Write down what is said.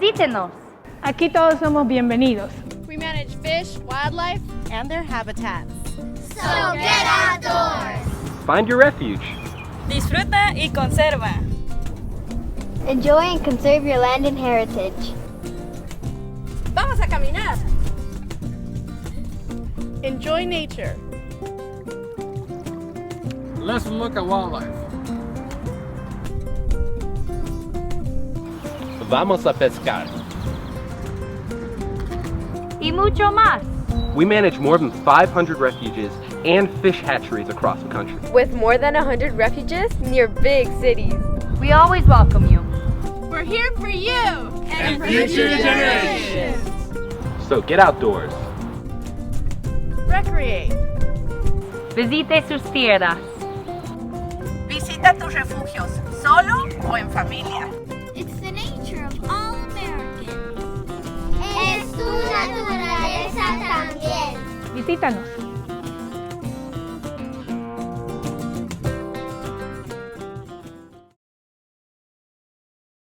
Visítenos. Aquí todos somos bienvenidos. We manage fish, wildlife, and their habitats. So get outdoors! Find your refuge. Disfruta y conserva. Enjoy and conserve your land and heritage. Vamos a caminar. Enjoy nature. Let's look at wildlife. Vamos a pescar. Y mucho más. We manage more than 500 refuges and fish hatcheries across the country. With more than 100 refuges near big cities. We always welcome you. We're here for you And future generations. So get outdoors. Recreate. Visite sus tierras. Visita tus refugios, solo o en familia. It's the nature of all Americans. Es tu naturaleza también. Visítanos.